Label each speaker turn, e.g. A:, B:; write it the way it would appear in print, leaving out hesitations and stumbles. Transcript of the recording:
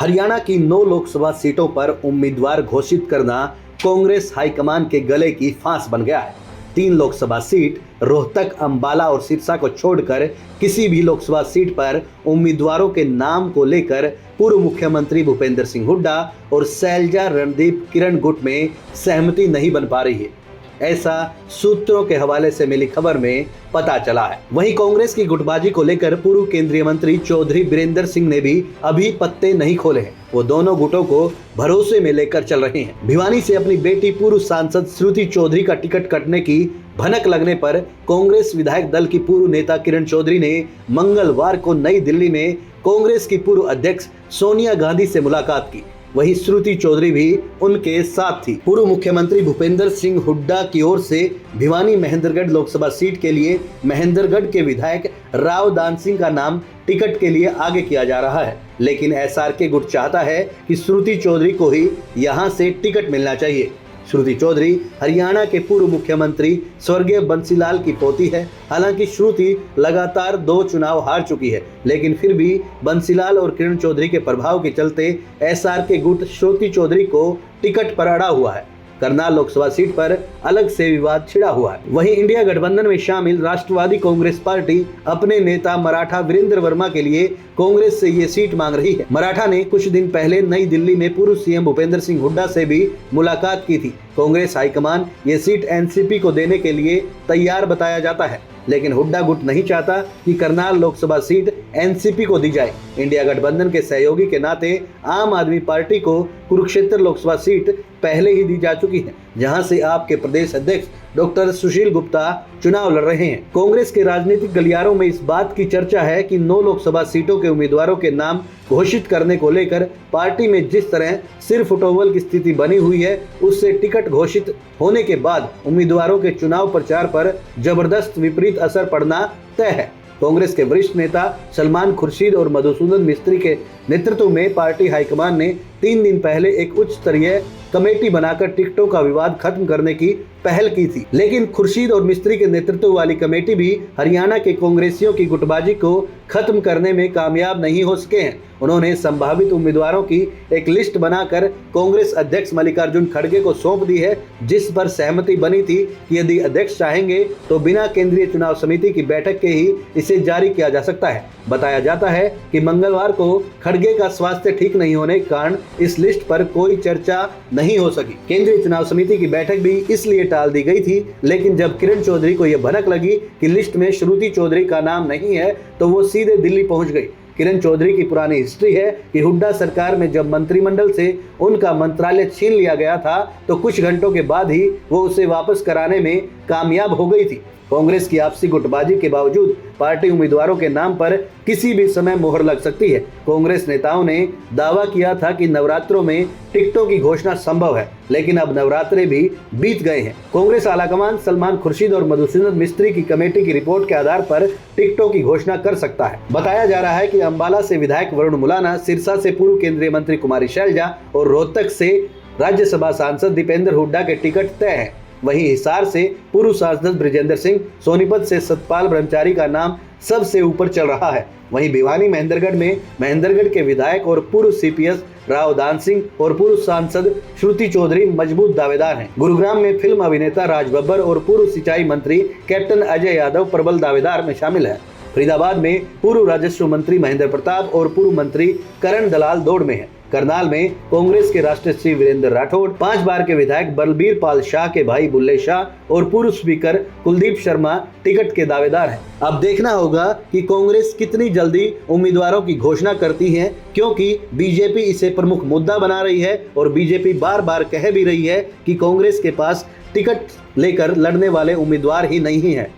A: हरियाणा की 9 लोकसभा सीटों पर उम्मीदवार घोषित करना कांग्रेस हाईकमान के गले की फांस बन गया है। 3 लोकसभा सीट रोहतक, अंबाला और सिरसा को छोड़कर किसी भी लोकसभा सीट पर उम्मीदवारों के नाम को लेकर पूर्व मुख्यमंत्री भूपेंद्र सिंह हुड्डा और शैलजा रणदीप किरण गुट में सहमति नहीं बन पा रही है, ऐसा सूत्रों के हवाले से मिली खबर में पता चला है। वहीं कांग्रेस की गुटबाजी को लेकर पूर्व केंद्रीय मंत्री चौधरी बीरेंद्र सिंह ने भी अभी पत्ते नहीं खोले हैं। वो दोनों गुटों को भरोसे में लेकर चल रहे हैं। भिवानी से अपनी बेटी पूर्व सांसद श्रुति चौधरी का टिकट कटने की भनक लगने पर कांग्रेस विधायक दल की पूर्व नेता किरण चौधरी ने मंगलवार को नई दिल्ली में कांग्रेस की पूर्व अध्यक्ष सोनिया गांधी से मुलाकात की। वहीं श्रुति चौधरी भी उनके साथ थी। पूर्व मुख्यमंत्री भूपेंद्र सिंह हुड्डा की ओर से भिवानी महेंद्रगढ़ लोकसभा सीट के लिए महेंद्रगढ़ के विधायक राव दान सिंह का नाम टिकट के लिए आगे किया जा रहा है, लेकिन एसआरके गुट चाहता है कि श्रुति चौधरी को ही यहां से टिकट मिलना चाहिए। श्रुति चौधरी हरियाणा के पूर्व मुख्यमंत्री स्वर्गीय बंसीलाल की पोती है। हालांकि श्रुति लगातार 2 चुनाव हार चुकी है, लेकिन फिर भी बंसीलाल और किरण चौधरी के प्रभाव के चलते एसआरके गुट श्रुति चौधरी को टिकट पर अड़ा हुआ है। करनाल लोकसभा सीट पर अलग से विवाद छिड़ा हुआ है। वहीं इंडिया गठबंधन में शामिल राष्ट्रवादी कांग्रेस पार्टी अपने नेता मराठा वीरेंद्र वर्मा के लिए कांग्रेस से ये सीट मांग रही है। मराठा ने कुछ दिन पहले नई दिल्ली में पूर्व सीएम भूपेंद्र सिंह हुड्डा से भी मुलाकात की थी। कांग्रेस हाईकमान ये सीट एनसीपी को देने के लिए तैयार बताया जाता है, लेकिन हुड्डा गुट नहीं चाहता कि करनाल लोकसभा सीट एनसीपी को दी जाए। इंडिया गठबंधन के सहयोगी के नाते आम आदमी पार्टी को कुरुक्षेत्र लोकसभा सीट पहले ही दी जा चुकी है, जहां से आपके प्रदेश अध्यक्ष डॉक्टर सुशील गुप्ता चुनाव लड़ रहे हैं। कांग्रेस के राजनीतिक गलियारों में इस बात की चर्चा है कि 9 लोकसभा सीटों के उम्मीदवारों के नाम घोषित करने को लेकर पार्टी में जिस तरह सिर फुटोवल की स्थिति बनी हुई है, उससे टिकट घोषित होने के बाद उम्मीदवारों के चुनाव प्रचार पर जबरदस्त विपरीत असर पड़ना तय है। कांग्रेस के वरिष्ठ नेता सलमान खुर्शीद और मधुसूदन मिस्त्री के नेतृत्व में पार्टी हाईकमान ने 3 दिन पहले एक उच्च स्तरीय कमेटी बनाकर टिकटों का विवाद खत्म करने की पहल की थी, लेकिन खुर्शीद और मिस्त्री के नेतृत्व वाली कमेटी भी हरियाणा के कांग्रेसियों की गुटबाजी को खत्म करने में कामयाब नहीं हो सके हैं। उन्होंने संभावित उम्मीदवारों की एक लिस्ट बनाकर कांग्रेस अध्यक्ष मल्लिकार्जुन खड़गे को सौंप दी है, जिस पर सहमति बनी थी कि यदि अध्यक्ष चाहेंगे तो बिना केंद्रीय चुनाव समिति की बैठक के ही इसे जारी किया जा सकता है। बताया जाता है कि मंगलवार को खड़गे का स्वास्थ्य ठीक नहीं होने के कारण इस लिस्ट पर कोई चर्चा नहीं हो सकी। केंद्रीय चुनाव समिति की बैठक भी इसलिए टाल दी गई थी, लेकिन जब किरण चौधरी को यह भनक लगी कि लिस्ट में श्रुति चौधरी का नाम नहीं है, तो वो सीधे दिल्ली पहुंच गई। किरण चौधरी की पुरानी हिस्ट्री है कि हुड्डा सरकार में जब मंत्रिमंडल से उनका मंत्रालय छीन लिया गया था, तो कुछ घंटों के बाद ही वो उसे वापस कराने में कामयाब हो गई थी। कांग्रेस की आपसी गुटबाजी के बावजूद पार्टी उम्मीदवारों के नाम पर किसी भी समय मोहर लग सकती है। कांग्रेस नेताओं ने दावा किया था कि नवरात्रों में टिकटों की घोषणा संभव है, लेकिन अब नवरात्रे भी बीत गए हैं। कांग्रेस आलाकमान सलमान खुर्शीद और मधुसूदन मिस्त्री की कमेटी की रिपोर्ट के आधार पर टिकटों की घोषणा कर सकता है। बताया जा रहा है कि अंबाला से विधायक वरुण मुलाना, सिरसा से पूर्व केंद्रीय मंत्री कुमारी शैलजा और रोहतक से राज्यसभा सांसद दीपेंद्र हुड्डा के टिकट तय हैं। वहीं हिसार से पूर्व सांसद ब्रिजेंद्र सिंह, सोनीपत से सतपाल ब्रह्मचारी का नाम सबसे ऊपर चल रहा है। वहीं भिवानी महेंद्रगढ़ में महेंद्रगढ़ के विधायक और पूर्व सीपीएस राव दान सिंह और पूर्व सांसद श्रुति चौधरी मजबूत दावेदार हैं। गुरुग्राम में फिल्म अभिनेता राज बब्बर और पूर्व सिंचाई मंत्री कैप्टन अजय यादव प्रबल दावेदार में शामिल है। फरीदाबाद में पूर्व राजस्व मंत्री महेंद्र प्रताप और पूर्व मंत्री करण दलाल दौड़ में है। करनाल में कांग्रेस के राष्ट्रीय सचिव वीरेंद्र राठौड़, 5 बार के विधायक बलबीर पाल शाह के भाई बुल्ले शाह और पूर्व स्पीकर कुलदीप शर्मा टिकट के दावेदार हैं। अब देखना होगा कि कांग्रेस कितनी जल्दी उम्मीदवारों की घोषणा करती है, क्योंकि बीजेपी इसे प्रमुख मुद्दा बना रही है और बीजेपी बार बार कह भी रही है कि कांग्रेस के पास टिकट लेकर लड़ने वाले उम्मीदवार ही नहीं है।